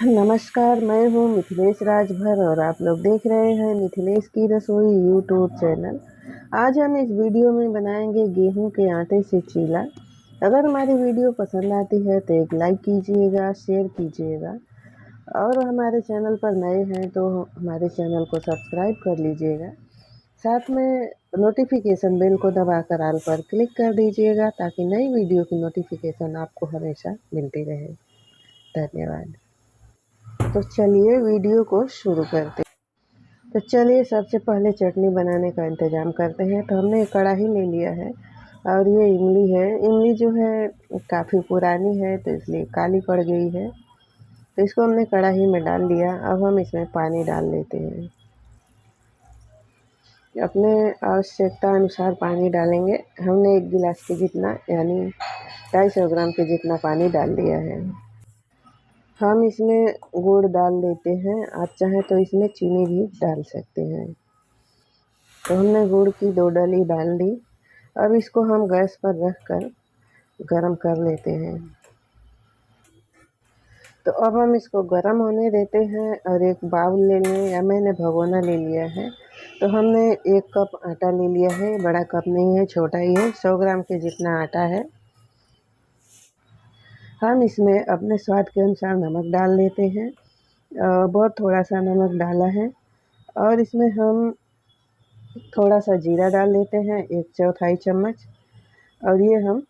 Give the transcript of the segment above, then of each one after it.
नमस्कार, मैं हूँ मिथिलेश राजभर और आप लोग देख रहे हैं मिथिलेश की रसोई यूट्यूब चैनल। आज हम इस वीडियो में बनाएंगे गेहूं के आटे से चीला। अगर हमारी वीडियो पसंद आती है तो एक लाइक कीजिएगा, शेयर कीजिएगा और हमारे चैनल पर नए हैं तो हमारे चैनल को सब्सक्राइब कर लीजिएगा। साथ में नोटिफिकेशन बेल को दबाकर ऑल पर क्लिक कर दीजिएगा ताकि नई वीडियो की नोटिफिकेशन आपको हमेशा मिलती रहे। धन्यवाद। तो चलिए वीडियो को शुरू करते हैं। तो चलिए सबसे पहले चटनी बनाने का इंतज़ाम करते हैं। तो हमने एक कढ़ाई ले लिया है और ये इमली है। इमली जो है काफ़ी पुरानी है तो इसलिए काली पड़ गई है। तो इसको हमने कढ़ाई में डाल दिया। अब हम इसमें पानी डाल लेते हैं। अपने आवश्यकता अनुसार पानी डालेंगे। हमने 1 गिलास के जितना यानी 250 ग्राम के जितना पानी डाल दिया है। हम इसमें गुड़ डाल देते हैं। आप चाहें तो इसमें चीनी भी डाल सकते हैं। तो हमने गुड़ की 2 डली डाल दी। अब इसको हम गैस पर रख कर गरम कर लेते हैं। तो अब हम इसको गरम होने देते हैं और एक बाउल ले लें या मैंने भगोना ले लिया है। तो हमने 1 कप आटा ले लिया है। बड़ा कप नहीं है, छोटा ही है। 100 ग्राम के जितना आटा है। हम इसमें अपने स्वाद के अनुसार नमक डाल देते हैं। बहुत थोड़ा सा नमक डाला है और इसमें हम थोड़ा सा जीरा डाल देते हैं, 1/4 चम्मच। और ये हम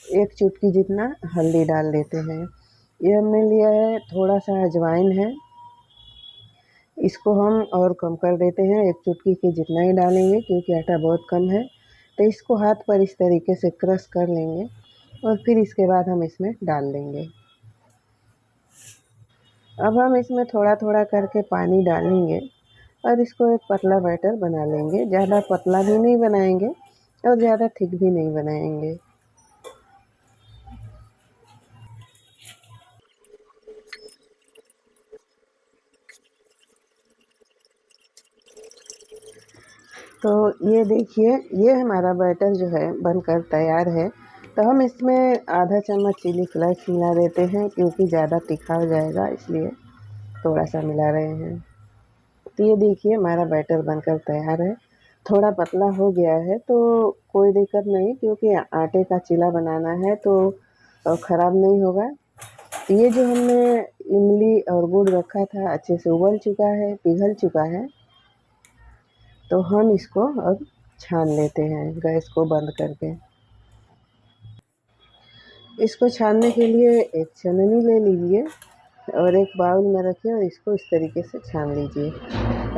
1 चुटकी जितना हल्दी डाल देते हैं। ये हमने लिया है। थोड़ा सा अजवाइन है, इसको हम और कम कर देते हैं। 1 चुटकी के जितना ही डालेंगे क्योंकि आटा बहुत कम है। तो इसको हाथ पर इस तरीके से क्रश कर लेंगे और फिर इसके बाद हम इसमें डाल देंगे। अब हम इसमें थोड़ा थोड़ा करके पानी डालेंगे और इसको एक पतला बैटर बना लेंगे। ज़्यादा पतला भी नहीं बनाएंगे और ज़्यादा थिक भी नहीं बनाएंगे। तो ये देखिए, ये हमारा बैटर जो है बनकर तैयार है। तो हम इसमें आधा चम्मच चिली फ्लेक्स मिला देते हैं क्योंकि ज़्यादा तीखा हो जाएगा, इसलिए थोड़ा सा मिला रहे हैं। तो ये देखिए हमारा बैटर बनकर तैयार है। थोड़ा पतला हो गया है तो कोई दिक्कत नहीं क्योंकि आटे का चीला बनाना है तो ख़राब नहीं होगा। तो ये जो हमने इमली और गुड़ रखा था अच्छे से उबल चुका है, पिघल चुका है। तो हम इसको अब छान लेते हैं गैस को बंद करके। इसको छानने के लिए एक छलनी ले लीजिए और एक बाउल में रखिए और इसको इस तरीके से छान लीजिए।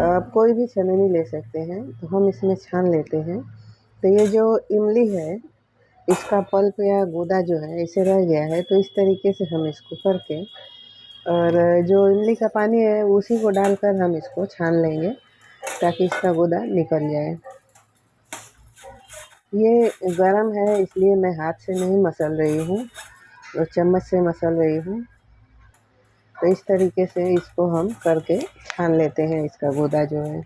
आप कोई भी छलनी ले सकते हैं। तो हम इसमें छान लेते हैं। तो ये जो इमली है इसका पल्प या गूदा जो है इसे रह गया है, तो इस तरीके से हम इसको करके और जो इमली का पानी है उसी को डालकर हम इसको छान लेंगे ताकि इसका गूदा निकल जाए। ये गरम है इसलिए मैं हाथ से नहीं मसल रही हूँ और चम्मच से मसल रही हूँ। तो इस तरीके से इसको हम करके छान लेते हैं इसका गूदा जो है।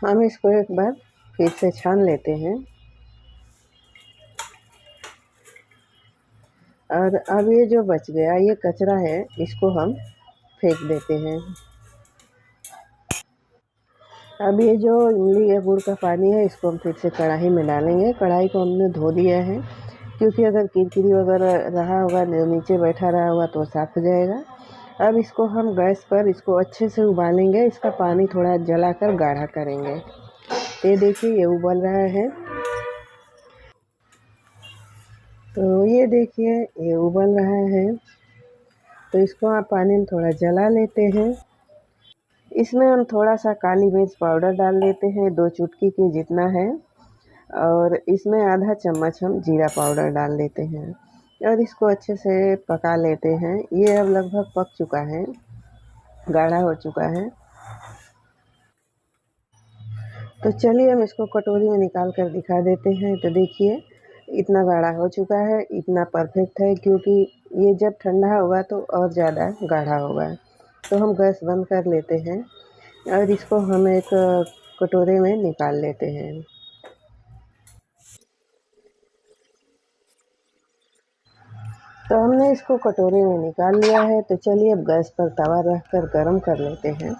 हम इसको एक बार फिर से छान लेते हैं और अब ये जो बच गया ये कचरा है इसको हम फेंक देते हैं। अब ये जो इमली या गुड़ का पानी है इसको हम फिर से कढ़ाई में डालेंगे। कढ़ाई को हमने धो दिया है क्योंकि अगर किरकिरी वगैरह रहा होगा, नीचे बैठा रहा होगा तो साफ हो जाएगा। अब इसको हम गैस पर इसको अच्छे से उबालेंगे। इसका पानी थोड़ा जलाकर गाढ़ा करेंगे। ये देखिए ये उबल रहा है। तो ये देखिए ये उबल रहा है। तो इसको आप पानी में थोड़ा जला लेते हैं। इसमें हम थोड़ा सा काली मिर्च पाउडर डाल देते हैं, 2 चुटकी के जितना है। और इसमें आधा चम्मच हम जीरा पाउडर डाल देते हैं और इसको अच्छे से पका लेते हैं। ये अब लगभग पक चुका है, गाढ़ा हो चुका है। तो चलिए हम इसको कटोरी में निकाल कर दिखा देते हैं। तो देखिए इतना गाढ़ा हो चुका है, इतना परफेक्ट है क्योंकि ये जब ठंडा होगा तो और ज़्यादा गाढ़ा होगा। तो हम गैस बंद कर लेते हैं और इसको हम एक कटोरे में निकाल लेते हैं। तो हमने इसको कटोरे में निकाल लिया है। तो चलिए अब गैस पर तवा रख कर गर्म कर लेते हैं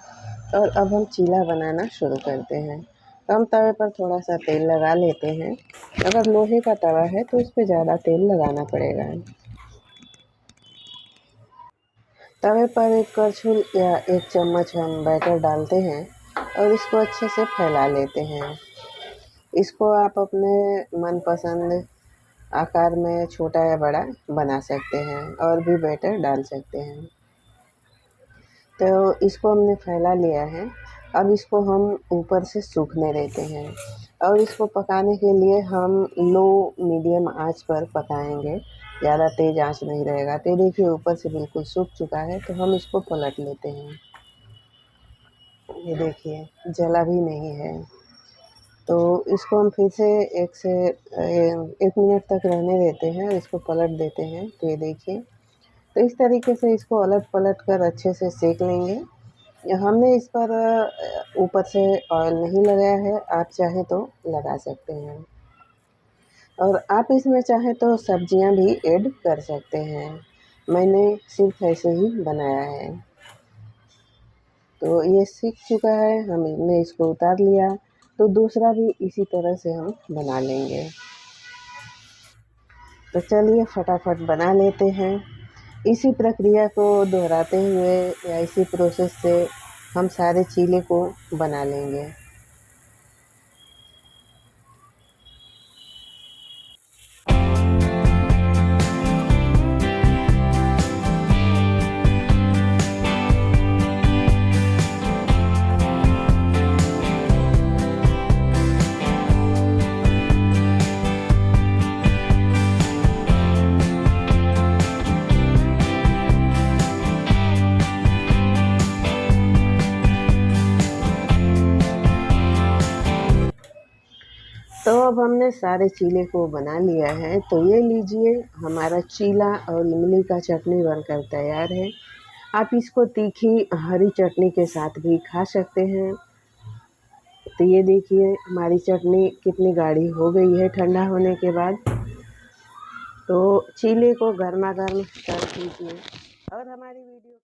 और अब हम चीला बनाना शुरू करते हैं। कम तवे पर थोड़ा सा तेल लगा लेते हैं। अगर लोहे का तवा है तो उस पर ज़्यादा तेल लगाना पड़ेगा। तवे पर एक करछुल या एक चम्मच हम बैटर डालते हैं और इसको अच्छे से फैला लेते हैं। इसको आप अपने मनपसंद आकार में छोटा या बड़ा बना सकते हैं और भी बैटर डाल सकते हैं। तो इसको हमने फैला लिया है। अब इसको हम ऊपर से सूखने देते हैं और इसको पकाने के लिए हम लो मीडियम आंच पर पकाएंगे, ज़्यादा तेज़ आंच नहीं रहेगा। तो देखिए ऊपर से बिल्कुल सूख चुका है, तो हम इसको पलट लेते हैं। ये देखिए जला भी नहीं है। तो इसको हम फिर से एक मिनट तक रहने देते हैं, इसको पलट देते हैं। तो ये देखिए, तो इस तरीके से इसको अलट पलट कर अच्छे से सेक लेंगे। हमने इस पर ऊपर से ऑयल नहीं लगाया है, आप चाहें तो लगा सकते हैं और आप इसमें चाहें तो सब्जियां भी ऐड कर सकते हैं। मैंने सिर्फ ऐसे ही बनाया है। तो ये सीख चुका है, हमने इसको उतार लिया। तो दूसरा भी इसी तरह से हम बना लेंगे। तो चलिए फटाफट बना लेते हैं। इसी प्रक्रिया को दोहराते हुए या इसी प्रोसेस से हम सारे चीले को बना लेंगे। तो अब हमने सारे चीले को बना लिया है। तो ये लीजिए, हमारा चीला और इमली का चटनी बनकर तैयार है। आप इसको तीखी हरी चटनी के साथ भी खा सकते हैं। तो ये देखिए हमारी चटनी कितनी गाढ़ी हो गई है ठंडा होने के बाद। तो चीले को गर्मा गर्म सर्व कीजिए और हमारी वीडियो